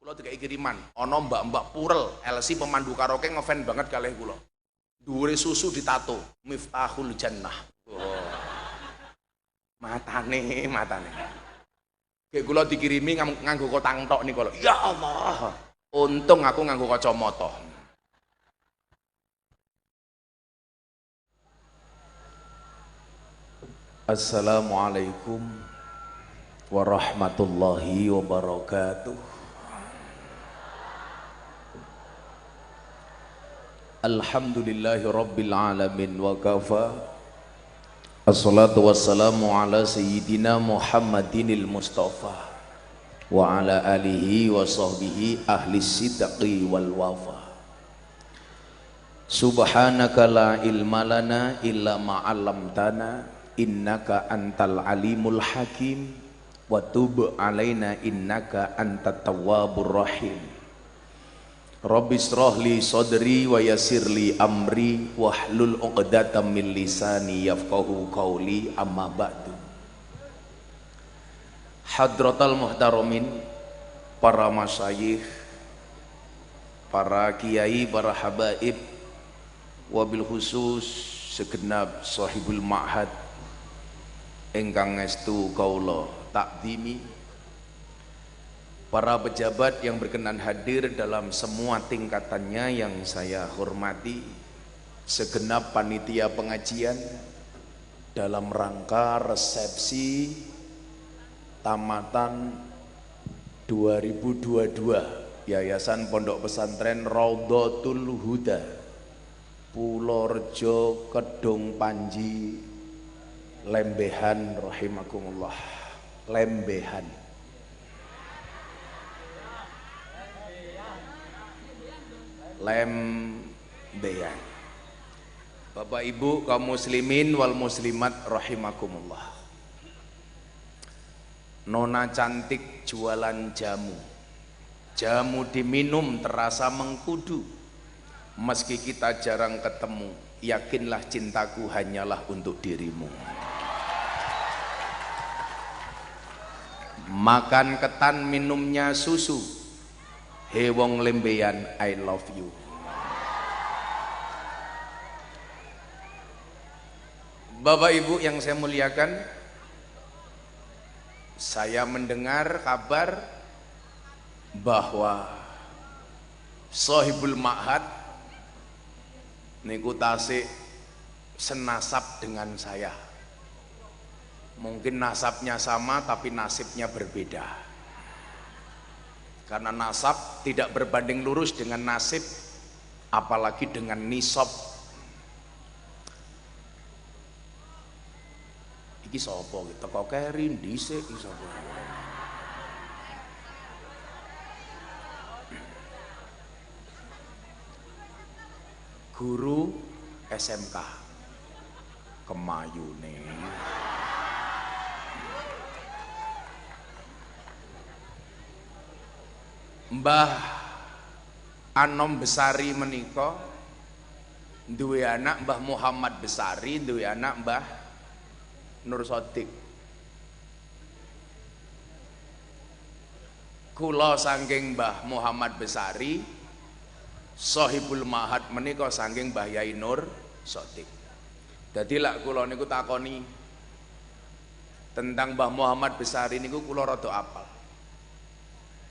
Kula dikai kiriman, ana mbak-mbak Purel, LC pemandu karaoke ngefan banget kalih kula. Dhuwure susu ditato, Miftahul Jannah. Oh. Matane. Kayak kula dikirimi nganggo kotang tok niku lho. Ya Allah. Untung aku nganggo kacamata. Assalamualaikum warahmatullahi wabarakatuh. Alhamdulillahi rabbil alamin wa kafa. Assalatu wassalamu ala sayyidina Muhammadinil Mustafa wa ala alihi wa sahbihi ahli sidqi wal wafa. Subhanaka la ilma lana illa ma 'allamtana innaka antal alimul hakim wa tub alaina innaka antat tawwabur rahim. Rabbi shrah li sadri wa yassirli amri wahlul 'uqdatam min lisani yafqahu qawli, amma ba'du. Hadratal muhtaramin, para masyayikh, para kiai, para habaib, wabil khusus segenap sahibul ma'had ingkang estu kaula takdimi, para pejabat yang berkenan hadir dalam semua tingkatannya yang saya hormati, segenap panitia pengajian dalam rangka resepsi tamatan 2022 Yayasan Pondok Pesantren Raudhatul Huda Purworejo Kedung Panji Lembehan rahimakumullah. Lembehan. Bapak Ibu kaum muslimin wal muslimat rahimakumullah. Nona cantik jualan jamu. Jamu diminum terasa mengkudu. Meski kita jarang ketemu, yakinlah cintaku hanyalah untuk dirimu. Makan ketan minumnya susu. He wong lembeyan, I love you. Bapak Ibu yang saya muliakan, saya mendengar kabar bahwa sahibul ma'had niku tasik senasab dengan saya. Mungkin nasabnya sama tapi nasibnya berbeda. Karena nasab tidak berbanding lurus dengan nasib, apalagi dengan nisab. Iki sapa iki? Teko keri dhisik iki sapa? Guru SMK Kemayune. Mbah Anom Besari menika duwe anak Mbah Muhammad Besari, duwe anak Mbah Nur Sodik. Kula saking Mbah Muhammad Besari, sahibul ma'had menika saking Mbah Yai Nur Sodik. Dadi lak kula niku takoni tentang Mbah Muhammad Besari niku kula rada apal.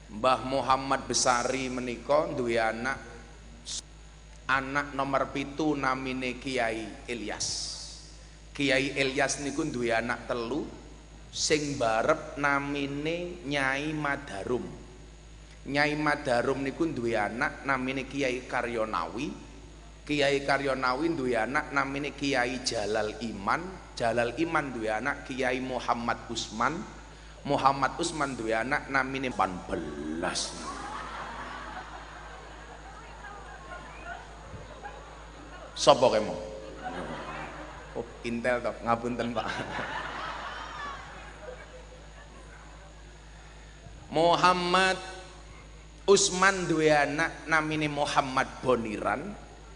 Mbah Muhammad Besari menika duwe anak nomor 7 namine Kiai Ilyas. Kiai Ilyas niku duwe anak telu, sing barep namine Nyai Madarum. Nyai Madarum niku duwe anak namine Kiai Karyonawi. Kiai Karyonawi duwe anak namine Kiai Jalal Iman. Jalal Iman duwe anak Kiai Muhammad Usman. Muhammad Usman duwe anak namine 14. Sapa kemo? Oh, intel toh, ngapunten Pak. Muhammad Usman duwe anak namine Muhammad Boniran.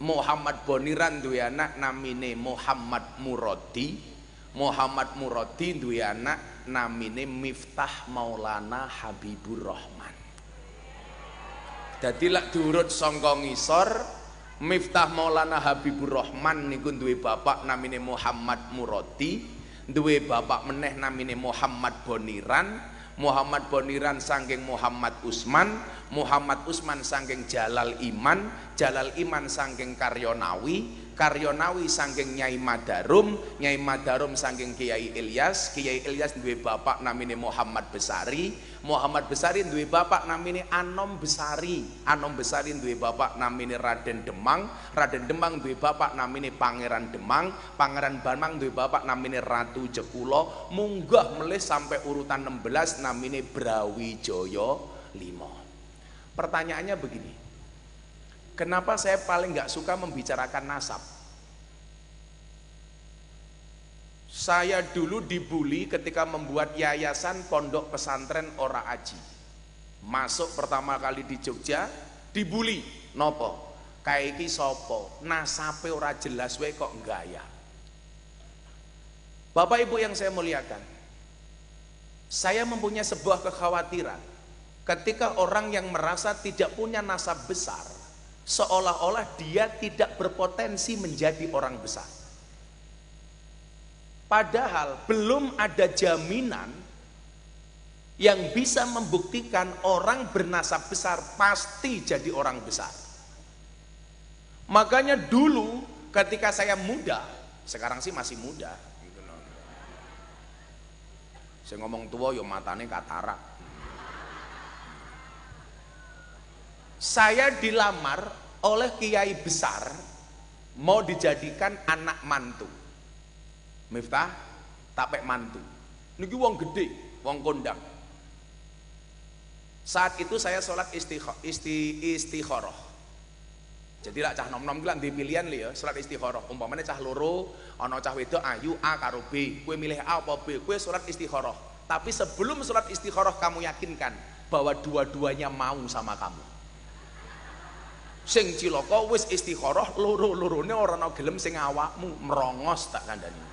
Muhammad Boniran duwe anak namine Muhammad Muradi. Muhammad Muradi duwe anak namine Miftah Maulana Habibur Rahman. Dadi lak diurut sangka ngisor, Miftah Maulana Habibur Rahman niku duwe bapak namine Muhammad Muradi, duwe bapak meneh namine Muhammad Boniran. Muhammad Boniran saking Muhammad Usman saking Jalal Iman saking Karyonawi saking Nyai Madarum saking Kiai Ilyas duwe bapak namine Muhammad Besari duwe bapak namine Anom Besari duwe bapak namine Raden Demang duwe bapak namine Pangeran Demang duwe bapak namine Ratu Jekulo, munggah melih sampai urutan 16 namine Brawijaya 5. Pertanyaannya begini, kenapa saya paling nggak suka membicarakan nasab? Saya dulu dibully ketika membuat yayasan pondok pesantren Ora Aji. Masuk pertama kali di Jogja, dibully. Nopo? Kayak iki sopo? Nasabe ora jelas wae kok gaya. Bapak Ibu yang saya muliakan, saya mempunyai sebuah kekhawatiran ketika orang yang merasa tidak punya nasab besar, seolah-olah dia tidak berpotensi menjadi orang besar. Padahal belum ada jaminan yang bisa membuktikan orang bernasab besar pasti jadi orang besar. Makanya dulu ketika saya muda, sekarang sih masih muda gitu loh. Saya ngomong tua yo matane katarak. Saya dilamar oleh kiai besar mau dijadikan anak mantu. Miftah tapek mantu. Niki wong gede, wong kondang. Saat itu saya sholat istikharah. Jadi lah cah nom-nom ki lak ndek pilihan lho ya, sholat istikharah. Umpamane cah loro, ana cah wedok ayu A karo B, kowe milih A apa B? Kowe sholat istikharah. Tapi sebelum sholat istikharah kamu yakinkan bahwa dua-duanya mau sama kamu. Sing cilaka wis istikharah, loro-lorone ora ana gelem sing awakmu, merongos tak kandhani.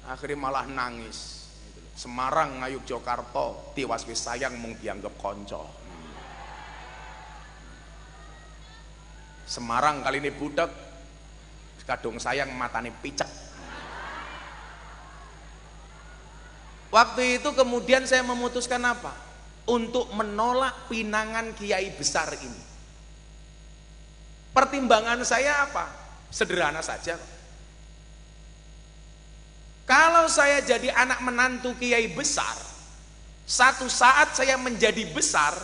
Akhirnya malah nangis. Semarang ngayuk Jakarta, tiwas wis sayang mung dianggap konco. Semarang kali ini budak, kadung sayang matane picek. Waktu itu kemudian saya memutuskan apa? Untuk menolak pinangan kiai besar ini. Pertimbangan saya apa? Sederhana saja. Kalau saya jadi anak menantu kiai besar, satu saat saya menjadi besar,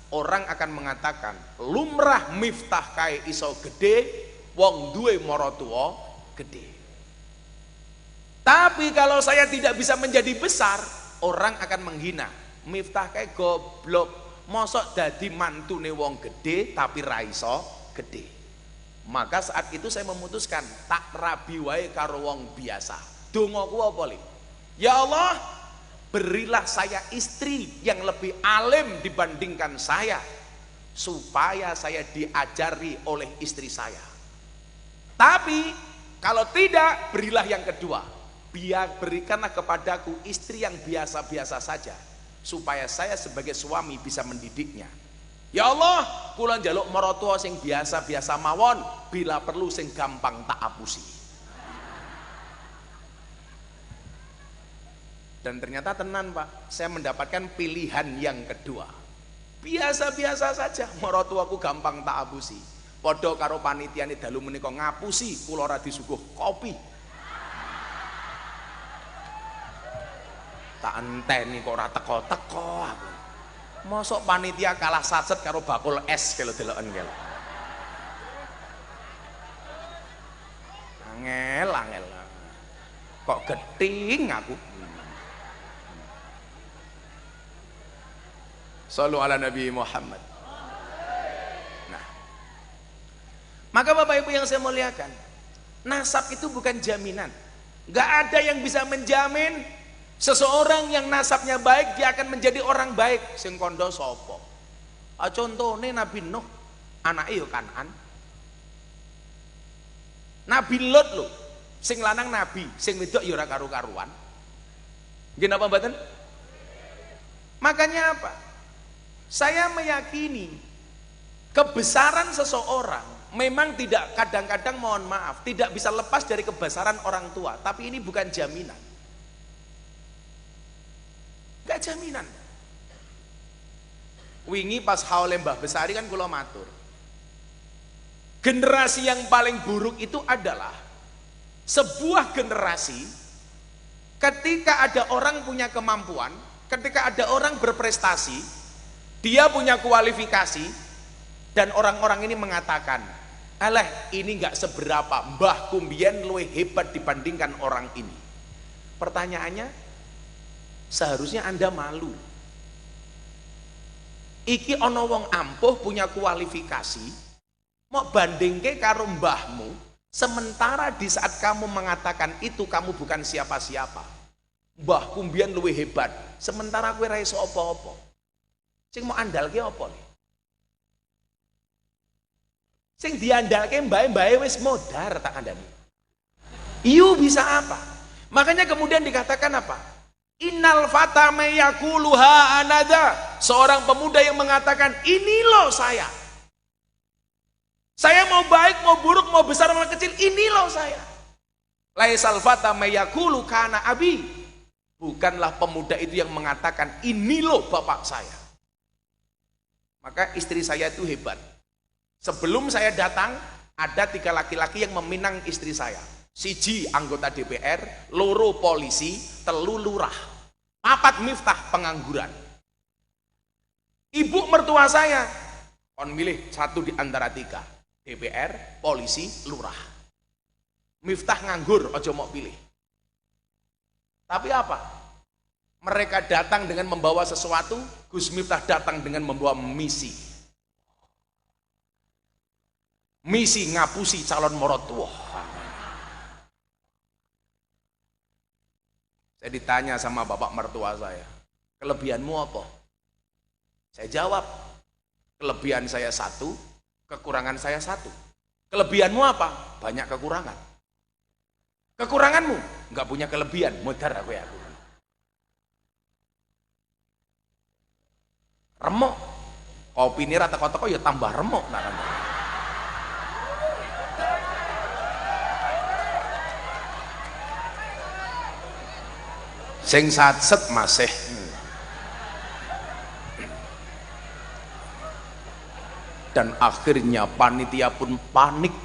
orang akan mengatakan lumrah Miftah kae iso gede, wong duwe maratuwa gede. Tapi kalau saya tidak bisa menjadi besar, orang akan menghina. Miftah kae goblok, mosok dadi mantune wong gede tapi ra iso gede. Maka saat itu saya memutuskan tak rabi wae karo wong biasa. Dongaku apa li? Ya Allah, berilah saya istri yang lebih alim dibandingkan saya, supaya saya diajari oleh istri saya. Tapi kalau tidak, berilah yang kedua, berikanlah kepadaku istri yang biasa-biasa saja, supaya saya sebagai suami bisa mendidiknya. Ya Allah, kula njaluk maratuwa sing biasa-biasa mawon, bila perlu sing gampang tak apusi. Dan ternyata tenan Pak, saya mendapatkan pilihan yang kedua. Biasa-biasa saja, maratuwaku gampang tak apusi. Padha karo panitiane dalu menika ngapusi, kula ora disuguh kopi. Tak enteni kok ora teko-teko aku. Mosok panitia kalah sacet karo bakul es kalau deloken kelo. Angel. Kok geting aku. Shallu ala Nabi Muhammad. Nah, maka Bapak Ibu yang saya muliakan, nasab itu bukan jaminan. Gak ada yang bisa menjamin seseorang yang nasabnya baik dia akan menjadi orang baik. Sing kondo sapa? Contohnya Nabi Nuh, anake yo Kanan. Nabi Lot lho, sing lanang nabi, sing wedok yo ora karu-karuan. Nggih napa mboten? Makanya apa? Saya meyakini kebesaran seseorang memang tidak, kadang-kadang mohon maaf, tidak bisa lepas dari kebesaran orang tua, tapi ini bukan jaminan. Enggak jaminan. Wingi pas haule Mbah Besari kan kula matur. Generasi yang paling buruk itu adalah sebuah generasi ketika ada orang punya kemampuan, ketika ada orang berprestasi, dia punya kualifikasi, dan orang-orang ini mengatakan, alah ini nggak seberapa, Mbah Kumbien luwih hebat dibandingkan orang ini. Pertanyaannya, seharusnya Anda malu. Iki ono wong ampuh punya kualifikasi, mau bandingke karo mbahmu, sementara di saat kamu mengatakan itu kamu bukan siapa-siapa. Mbah Kumbien luwih hebat, sementara kowe ra iso apa-apa. Sing mau andalke apa nih? Sing diandalke mbae-mbae wis modar tak kandhani. Iyu bisa apa? Makanya kemudian dikatakan apa? Innal fata mayakuluha anada. Seorang pemuda yang mengatakan, ini loh saya. Saya mau baik, mau buruk, mau besar, mau kecil, ini loh saya. Laisal fata mayakulu kana abi. Bukanlah pemuda itu yang mengatakan, ini loh bapak saya. Maka istri saya itu hebat. Sebelum saya datang, ada 3 laki-laki yang meminang istri saya. Siji anggota DPR, loro polisi, telu lurah, 4 miftah pengangguran. Ibu mertua saya, kon milih 1 di antara 3, DPR, polisi, lurah. Miftah nganggur, ojo mau pilih. Tapi apa? Mereka datang dengan membawa sesuatu, Gus Miftah datang dengan membawa misi. Misi ngapusi calon morotuh. Saya ditanya sama bapak mertua saya, kelebihanmu apa? Saya jawab, kelebihan saya 1, kekurangan saya 1. Kelebihanmu apa? Banyak kekurangan. Kekuranganmu? Enggak punya kelebihan, modar aku ya. Remuk, kopi ini rata kota ya tambah remuk. Sing satset masih. Dan akhirnya panitia pun panik.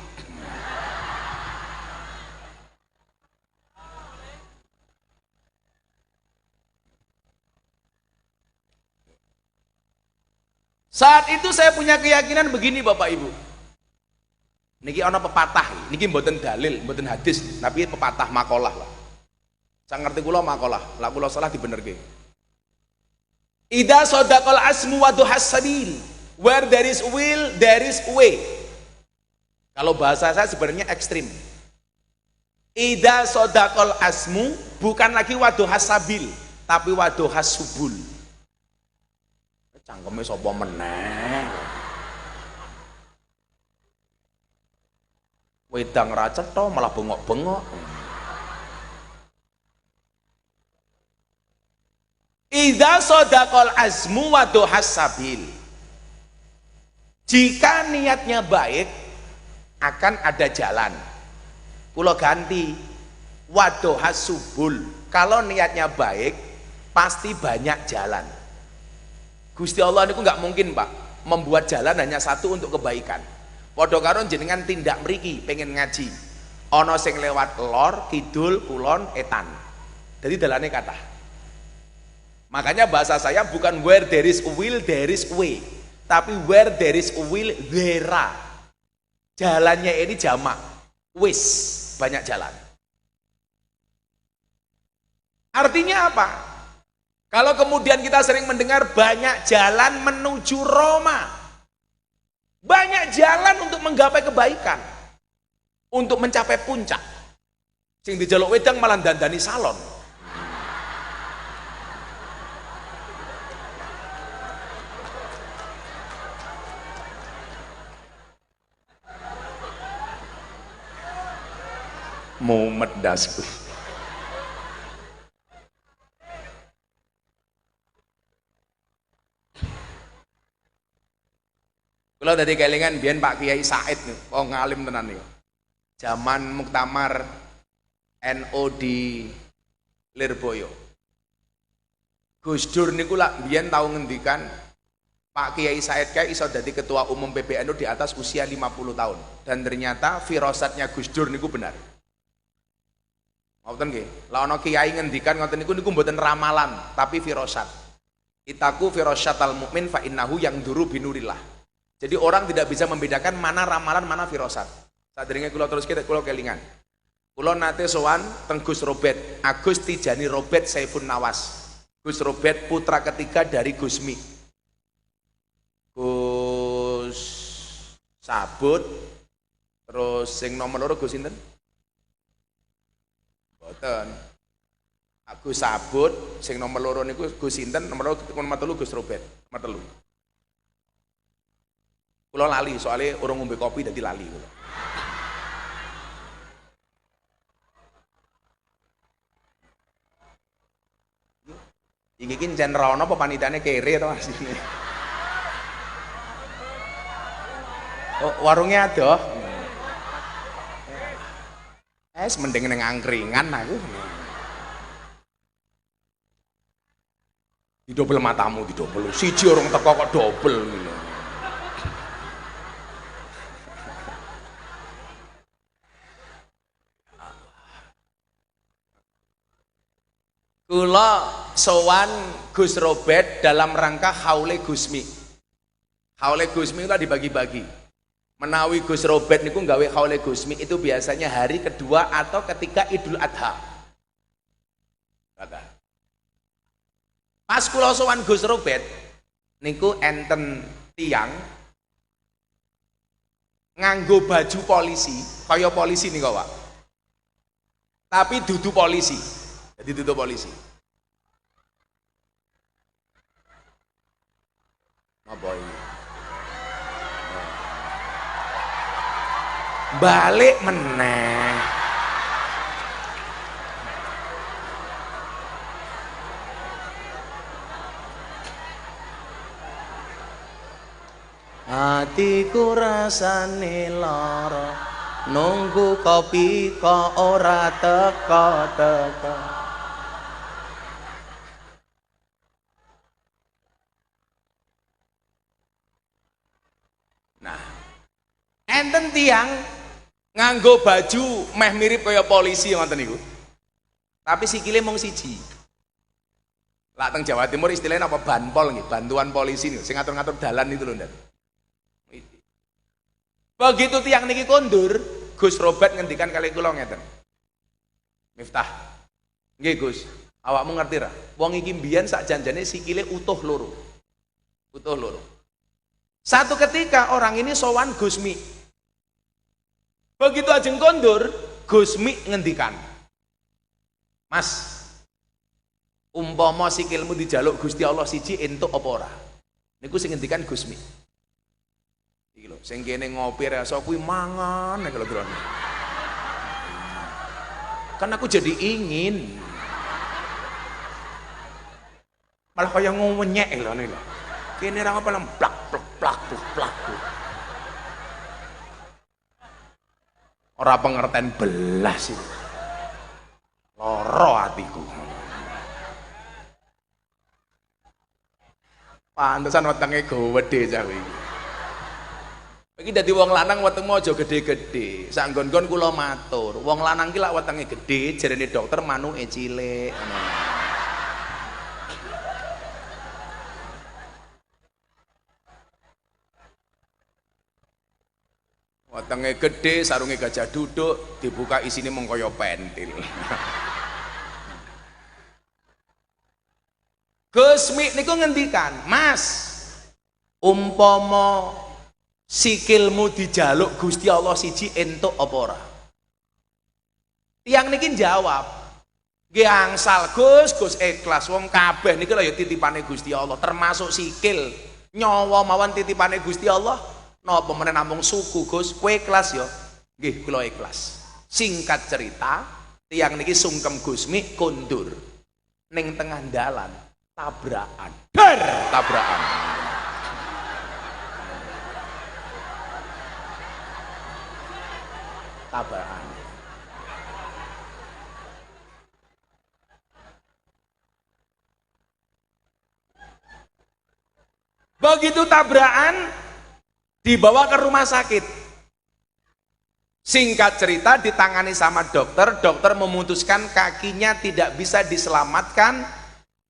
Saat itu saya punya keyakinan begini Bapak Ibu. Niki ana pepatah, niki mboten dalil, mboten hadis, tapi pepatah makalah lah. Saya ngerti kula makalah, lah kula salah dibenerke. Idza sadaqal asmu wa duhas sabil. Where there is will, there is way. Kalau bahasa saya sebenarnya ekstrim. Idza sadaqal asmu bukan lagi waduhas sabil, tapi waduhas subul. Cangkeme sapa meneh? Wedang ra cetha malah bengok-bengok. Idza sadaqal azmu wa duhas sabil. Jika niatnya baik akan ada jalan. Kula ganti waduhas subul. Kalau niatnya baik pasti banyak jalan. Gusti Allah niku nggak mungkin Pak membuat jalan hanya 1 untuk kebaikan. Padha karo jenengan tindak mriki pengen ngaji. Ana sing lewat lor, kidul, kulon, etan. Jadi dalane kathah. Makanya bahasa saya bukan where there is a will there is a way, tapi where there is a will there are. Jalannya ini jamak. Wis, banyak jalan. Artinya apa? Kalau kemudian kita sering mendengar banyak jalan menuju Roma, banyak jalan untuk menggapai kebaikan, untuk mencapai puncak. Sing dijaluk wedang malah dandani salon. Mumet dasku. Kula dadi kelingan biyen Pak Kiai Said niku, wong ngalim tenan niku. Zaman muktamar NU di Lirboyo. Gus Dur niku lak biyen tau ngendikan Pak Kiai Said kae iso dadi ketua umum PBNU di atas usia 50 tahun. Dan ternyata firasatnya Gus Dur niku benar. Ngoten nggih. Lah ana kiai ngendikan ngoten niku mboten ramalan, tapi firasat. Itaku firasyatal mukmin fa innahu yang duru binurillah. Jadi orang tidak bisa membedakan mana ramalan mana firasat. Sadurunge kula terus kula kelingan. Kula nate sowan teng Gus Robert, Agus Tijani Robert Saifun Nawas. Gus Robert putra ketiga dari Gusmi. Gus Sabut, terus sing nomor loro Gus sinten? Mboten. Agus Sabut, sing nomor loro niku Gus sinten? Nomor telu Gus Robert, nomor telu. Kula lali soalnya urung ngombe kopi dadi lali kula. Iki ki jan rono apa panitane kere to asline. Oh, warungnya ada. Mending ning angkringan aku. Didobel matamu, didobel. Siji orang teko kok dobel ngono. Kula sowan Gus Robert dalam rangka haule Gusmi. Haule Gusmi itu dibagi-bagi. Menawi Gus Robert niku nggawe haule Gusmi itu biasanya hari kedua atau ketika Idul Adha. Pas kula sowan Gus Robert niku enten tiang nganggo baju polisi, kaya polisi nih Pak. Tapi dudu polisi. Jadi dudu polisi. Apa ini? Balik meneh. Hatiku rasane lara, nunggu kopi kok ora teko-teko. Nah, enten tiang nganggo baju meh mirip kaya polisi ngoten niku. Tapi sikile mung siji. Lah teng Jawa Timur istilahnya apa banpol nggih, bantuan polisi niku sing ngatur-ngatur dalan itu lho, Ndak. Begitu tiang niki kondur, Gus Robert ngendikan kali kula ngeten. Miftah. Nggih Gus, awakmu ngerti ra? Wong iki mbiyen sak janjane sikile utuh loro. Utuh loro. Satu ketika orang ini sowan Gusmi. Begitu ajeng kondur, Gusmi ngendikan. Mas, umpama sikilmu dijaluk Gusti Allah siji entuk apa ora? Niku sing ngendikan Gusmi. Iki lho, sing kene ngopi rasa kuwi mangan nek lho. Kan aku jadi ingin. Malah kaya ngowenyek lho niku. Kene ra apa plak plak plak plak. Ora pengertian belas itu. Loro atiku. Pantesan wetenge gowedhe cah iki. Iki dadi wong lanang wetengmu aja gede-gede. Sak nggon-nggon kula matur, wong lanang ki lak wetenge gede, jarene dokter manuke cilik. Wetenge gede, sarunge gajah duduk, dibuka isine mung kaya pentil. Gusmi niku ngendikan, Mas, umpama sikilmu dijaluk Gusti Allah siji entuk apa ora? Tiang niki jawab, nggih angsal Gus ikhlas, wong kabeh niki lho ya titipane Gusti Allah, termasuk sikil, nyawa mawon titipane Gusti Allah. Napa meneh namung suku Gus, kowe ikhlas ya? Nggih, kula ikhlas. Singkat cerita, tiang niki sungkem Gusmi kondur ning tengah dalan, tabrakan. Tabrakan. tabrakan. Begitu tabrakan dibawa ke rumah sakit. Singkat cerita ditangani sama dokter, dokter memutuskan kakinya tidak bisa diselamatkan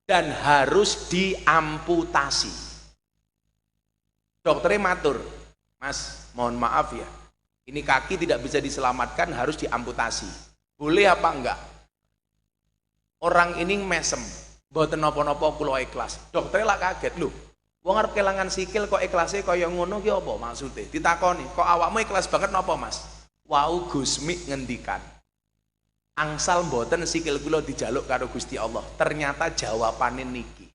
dan harus diamputasi. Dokternya matur, Mas, mohon maaf ya, ini kaki tidak bisa diselamatkan, harus diamputasi. Boleh apa enggak? Orang ini mesem, mboten napa-napa kula ikhlas. Dokternya lah kaget, lho, wong arep kelangan sikil kok ikhlase kaya ngono ki apa maksude? Ditakoni, kok awakmu ikhlas banget napa, Mas? Wau Gusmi ngendikan, angsal mboten sikil kula dijaluk karo Gusti Allah. Ternyata jawabane niki.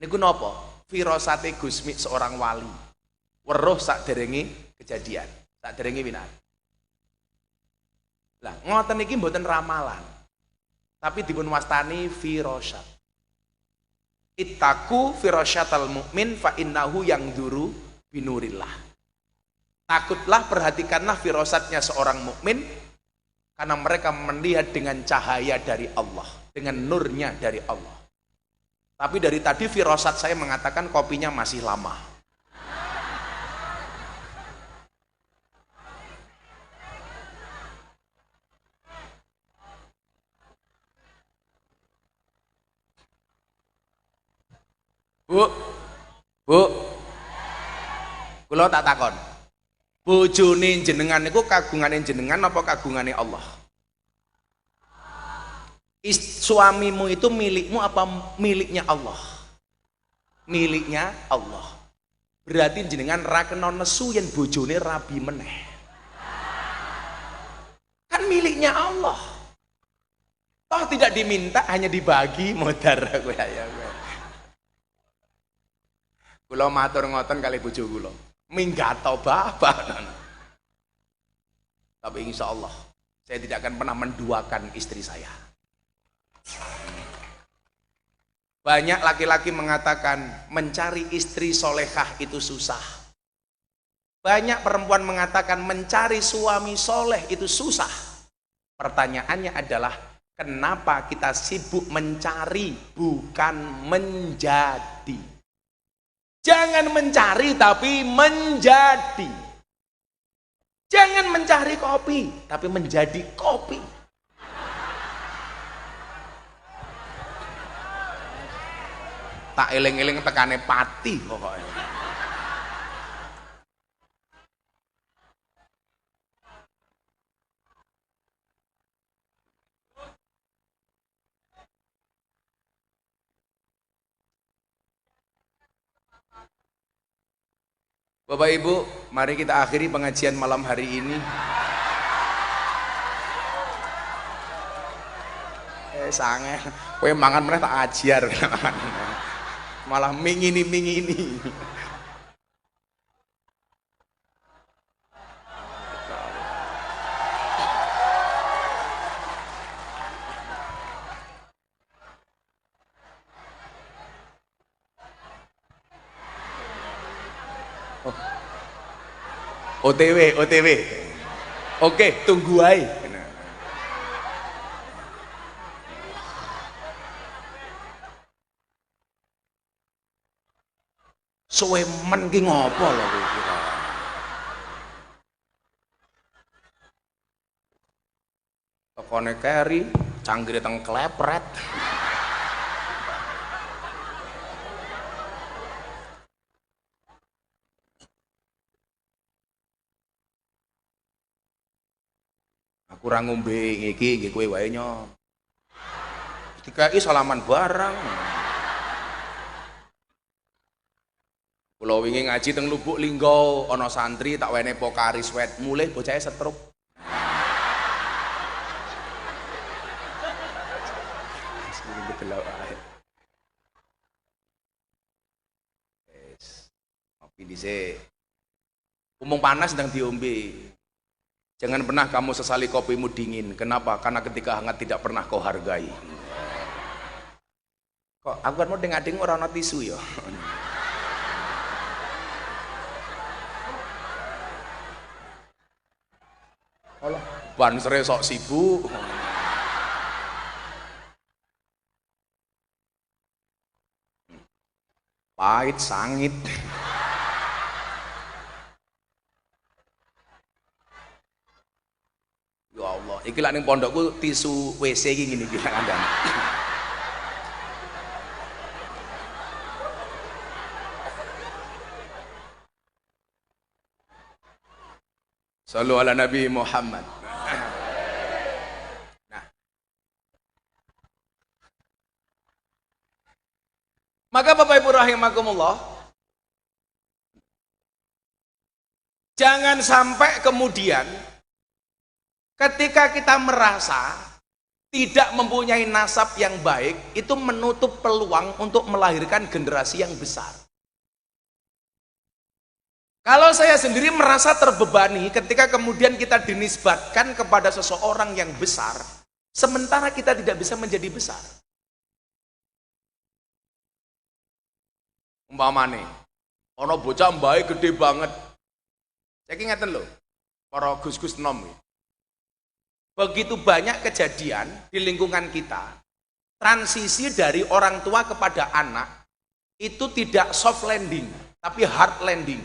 Niku napa? Firasate Gusmi seorang wali. Weruh sakderenge kejadian, sakderenge winar. Lah, ngoten niki mboten ramalan. Tapi dipun wastani firasat. Ittaku firasyatal mukmin fa innahu yangduru binurillah. Takutlah, perhatikanlah firasatnya seorang mukmin karena mereka melihat dengan cahaya dari Allah, dengan nurnya dari Allah. Tapi dari tadi firasat saya mengatakan kopinya masih lama. Bu, kula tak takon. Bojone jenengan niku kagungane jenengan apa kagungane Allah? Suamimu itu milikmu apa miliknya Allah? Miliknya Allah. Berarti jenengan ra kena nesu yen bojone rabi meneh. Kan miliknya Allah. Toh tidak diminta, hanya dibagi, modar kowe ya. Kula matur ngoten kali bojo kula. Minggato bapak. Tapi insya Allah saya tidak akan pernah menduakan istri saya. Banyak laki-laki mengatakan mencari istri solehah itu susah. Banyak perempuan mengatakan mencari suami soleh itu susah. Pertanyaannya adalah kenapa kita sibuk mencari bukan menjadi? Jangan mencari tapi menjadi. Jangan mencari kopi tapi menjadi kopi. Tak eling-eling tekane pati pokoknya. Bapak Ibu, mari kita akhiri pengajian malam hari ini. Sange, kowe mangan meneh tak ajar. Malah mingini. OTW. Oke, tunggu aja. Suwe men ki ngopo lho kowe kira. Tekone keri, canggire teng klepret. Kurang ngombe iki nggih kowe wae nyok. Dikai salaman barang. Kula wingi ngaji teng Lubuk Linggo ana santri tak wene Pokari Sweat mulih bocahe setruk. Ngopi dhisik. Umum panas sedang diombe. Jangan pernah kamu sesali kopimu dingin. Kenapa? Karena ketika hangat tidak pernah kau hargai. Kok aku kan mau dengar-dengar orang tisu ya. bansere sok sibuk. Pahit sangit. Ya Allah, iki lak ning pondokku tisu WC iki ngene iki kandhane. Sallu ala Nabi Muhammad. Nah. Maka Bapak Ibu rahimakumullah, jangan sampai kemudian ketika kita merasa tidak mempunyai nasab yang baik, itu menutup peluang untuk melahirkan generasi yang besar. Kalau saya sendiri merasa terbebani ketika kemudian kita dinisbatkan kepada seseorang yang besar, sementara kita tidak bisa menjadi besar. Umpamane, ono bocah mbae gede banget. Saya ngeten lho, para gus-gus nom. Begitu banyak kejadian di lingkungan kita, transisi dari orang tua kepada anak itu tidak soft landing, tapi hard landing.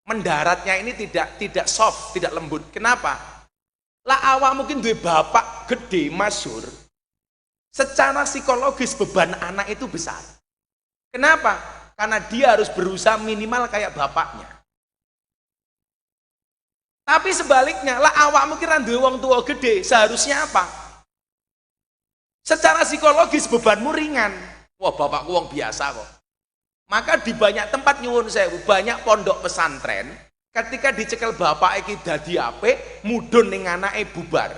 Mendaratnya ini tidak soft, tidak lembut. Kenapa? Lah awak mungkin duwe bapak gede masyhur. Secara psikologis beban anak itu besar. Kenapa? Karena dia harus berusaha minimal kayak bapaknya. Tapi sebaliknya, lah awak mungkin duwe wong tua gede, seharusnya apa? Secara psikologis bebanmu ringan. Wah, bapakku wong biasa kok. Maka di banyak tempat nyuwun sewu, banyak pondok pesantren, ketika dicekel bapak iki dadi apik, mudhun ning anake bubar.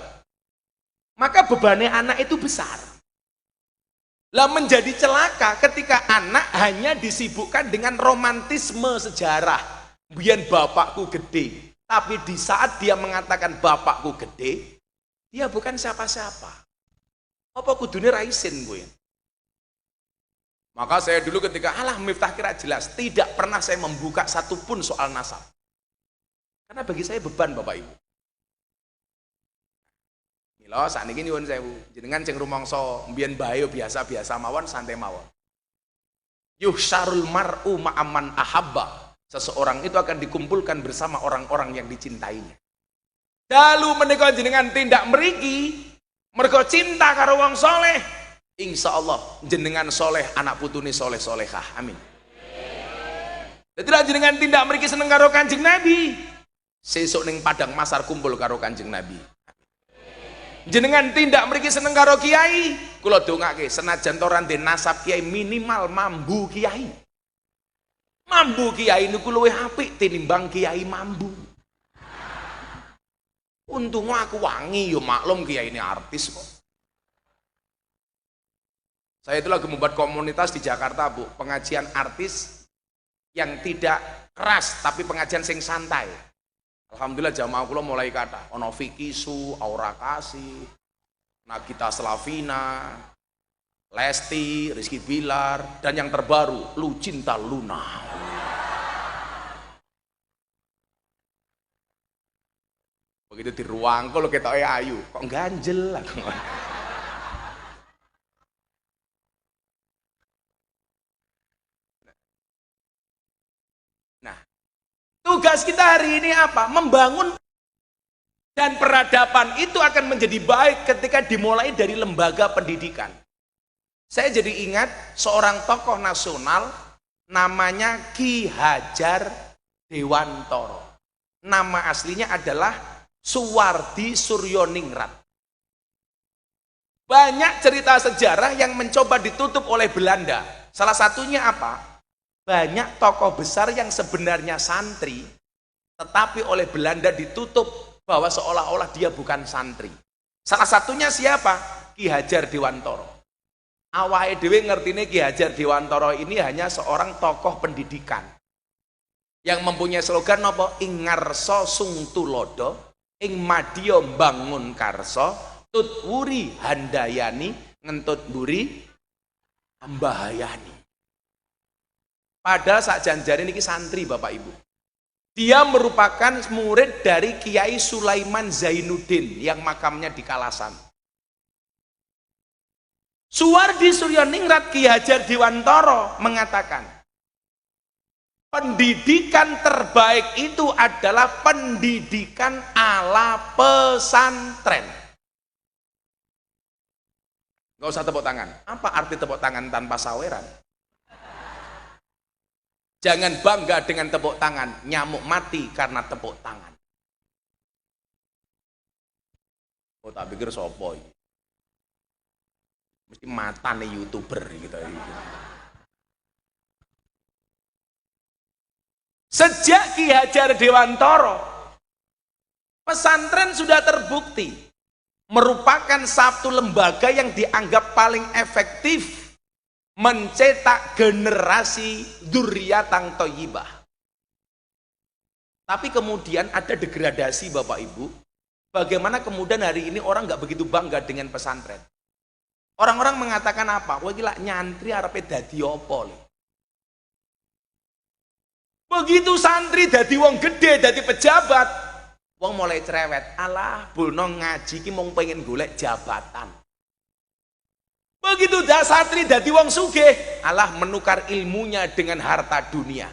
Maka bebannya anak itu besar. Lah menjadi celaka ketika anak hanya disibukkan dengan romantisme sejarah. Biyen bapakku gede, tapi di saat dia mengatakan bapakku gede, dia bukan siapa-siapa. Apa kudune ra isin kowe? Maka saya dulu ketika Miftah kira jelas, tidak pernah saya membuka satupun soal nasab. Karena bagi saya beban Bapak Ibu. Mila sakniki nyuwun sewu, jenengan sing rumangsa mbiyen bae biasa-biasa mawon, santai mawon. Yuhsyarul mar'u ma'aman ahabba. Seseorang itu akan dikumpulkan bersama orang-orang yang dicintainya. Dalu menika jenengan tindak mriki mergo cinta karo wong saleh. Insya Allah jenengan soleh, anak putune soleh solehah, amin. Jadi jenengan tindak mriki seneng karo Kanjeng Nabi, sesuk ning padang masar kumpul karo Kanjeng Nabi. Jenengan tindak mriki seneng karo kiai, kula dongake senajan ora ndek nasab kiai minimal mambu kiai. Mambu kiai niku luwih apik tinimbang kiai mambu. Untung aku wangi yo maklum kiai ini artis kok. Saya itu lagi membuat komunitas di Jakarta, Bu, pengajian artis yang tidak keras tapi pengajian sing santai. Alhamdulillah jamaah kula mulai kata ono Vicky Su, Aura Kasih, Nagita Slavina, Lesti, Rizky Bilar, dan yang terbaru Lucinta Luna. Begitu di ruang kalau kita ayu, kok ganjel lah. Tugas kita hari ini apa? Membangun, dan peradaban itu akan menjadi baik ketika dimulai dari lembaga pendidikan. Saya jadi ingat seorang tokoh nasional namanya Ki Hajar Dewantoro. Nama aslinya adalah Suwardi Suryoningrat. Banyak cerita sejarah yang mencoba ditutup oleh Belanda. Salah satunya apa? Banyak tokoh besar yang sebenarnya santri, tetapi oleh Belanda ditutup bahwa seolah-olah dia bukan santri. Salah satunya siapa? Ki Hajar Dewantoro. Awake dhewe ngertine Ki Hajar Dewantoro ini hanya seorang tokoh pendidikan yang mempunyai slogan apa? Ing ngarsa sung tulodo, ing madya mbangun karsa, tut wuri handayani, ngentut buri ambahayani. Padahal sak janjane niki santri Bapak Ibu. Dia merupakan murid dari Kiai Sulaiman Zainuddin yang makamnya di Kalasan. Suwardi Suryaningrat Ki Hajar Dewantara mengatakan, pendidikan terbaik itu adalah pendidikan ala pesantren. Gak usah tepuk tangan. Apa arti tepuk tangan tanpa saweran? Jangan bangga dengan tepuk tangan. Nyamuk mati karena tepuk tangan. Oh, tak pikir sopo ini. Mesti mata nih YouTuber gitu. Sejak Ki Hajar Dewantara, pesantren sudah terbukti merupakan satu lembaga yang dianggap paling efektif mencetak generasi dzurriyyatan thayyibah. Tapi kemudian ada degradasi Bapak Ibu. Bagaimana kemudian hari ini orang nggak begitu bangga dengan pesantren? Orang-orang mengatakan apa? Wah gila nyantri arepe dadi apa lho. Begitu santri dadi wong gede, dadi pejabat, wong mulai cerewet. Alah, bulno ngaji ki mung pengen golek jabatan. Begitu dah santri dadi wong sugih, alah menukar ilmunya dengan harta dunia.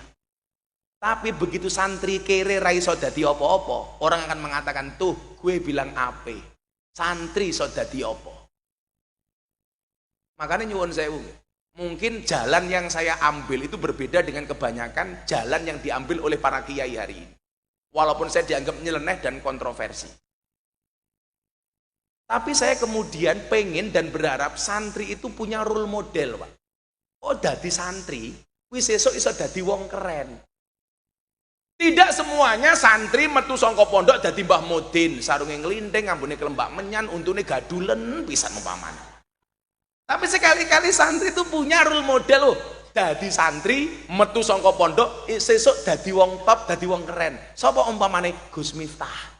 Tapi begitu santri kere ra iso dadi apa-apa, orang akan mengatakan, "Tuh, gue bilang ape. Santri iso dadi apa?" Makanya nyuwun sewu, mungkin jalan yang saya ambil itu berbeda dengan kebanyakan jalan yang diambil oleh para kiai hari ini. Walaupun saya dianggap nyeleneh dan kontroversi. Tapi saya kemudian pengen dan berharap santri itu punya role model, Pak. Oh, dadi santri, wis esuk iso dadi wong keren. Tidak semuanya santri metu saka pondok dadi Mbah Mudin, sarunge nglinting, ambune kelembak menyan, untune gadulen pisan umpamane. Tapi sekali-kali santri itu punya role model loh. Dadi santri metu saka pondok sesuk dadi wong top, dadi wong keren. Sapa umpamane Gus Miftah?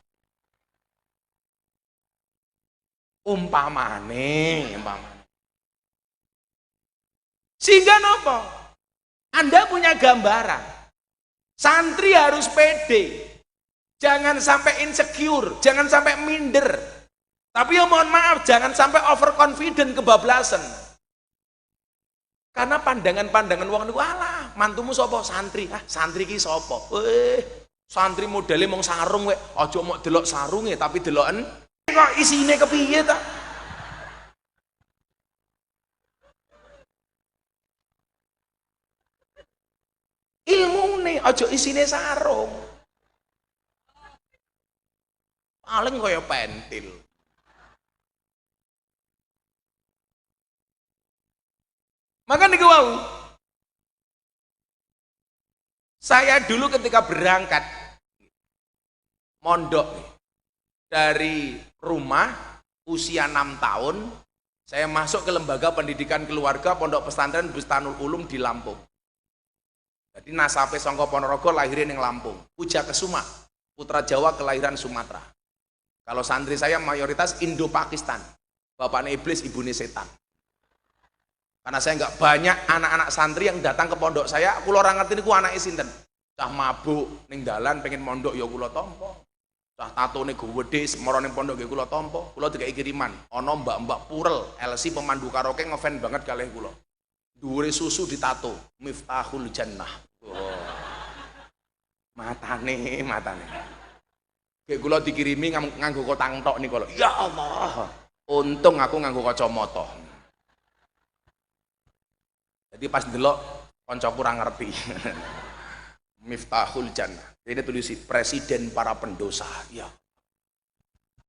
Umpamane. Sehingga nopo? Anda punya gambaran. Santri harus pede. Jangan sampai insecure, jangan sampai minder. Tapi ya mohon maaf, jangan sampai overconfident, kebablasan. Karena pandangan-pandangan wong niku alah, mantumu sapa santri? Ah, santri ki sapa? Santri modele mung sarung wek, aja mok delok sarunge tapi deloken kok isine kepiye ta? Ilmune aja isine sarung. Paling kaya pentil. Maka niku wau. Saya dulu ketika berangkat mondok dari rumah usia 6 tahun, saya masuk ke lembaga pendidikan keluarga Pondok Pesantren Bustanul Ulum di Lampung. Jadi nasabe sangka Ponorogo lahirin yang Lampung. Puja Kesuma, putra Jawa kelahiran Sumatera. Kalau santri saya mayoritas Indo-Pakistan. Bapaknya iblis, ibunya setan. Karena saya nggak banyak anak-anak santri yang datang ke pondok saya, aku orang ngerti niku anake sinten. Cah mabuk ning dalan pengen mondok ya kula tampa. Cah tatone gede semoro ning pondok ya kula tampa. Kula dikai kiriman, ana mbak-mbak Purel, LC pemandu karaoke ngefan banget kalih kula. Dhuwure susu ditato, Miftahul Jannah. Oh. Matane. Kayak kula dikirimi nganggo kotang tok niku lho. Ya Allah. Untung aku nganggo kacamata. Jadi pas ndelok kanca kurang ngerti. Miftahul Jannah. Ini tulis presiden para pendosa. Ya.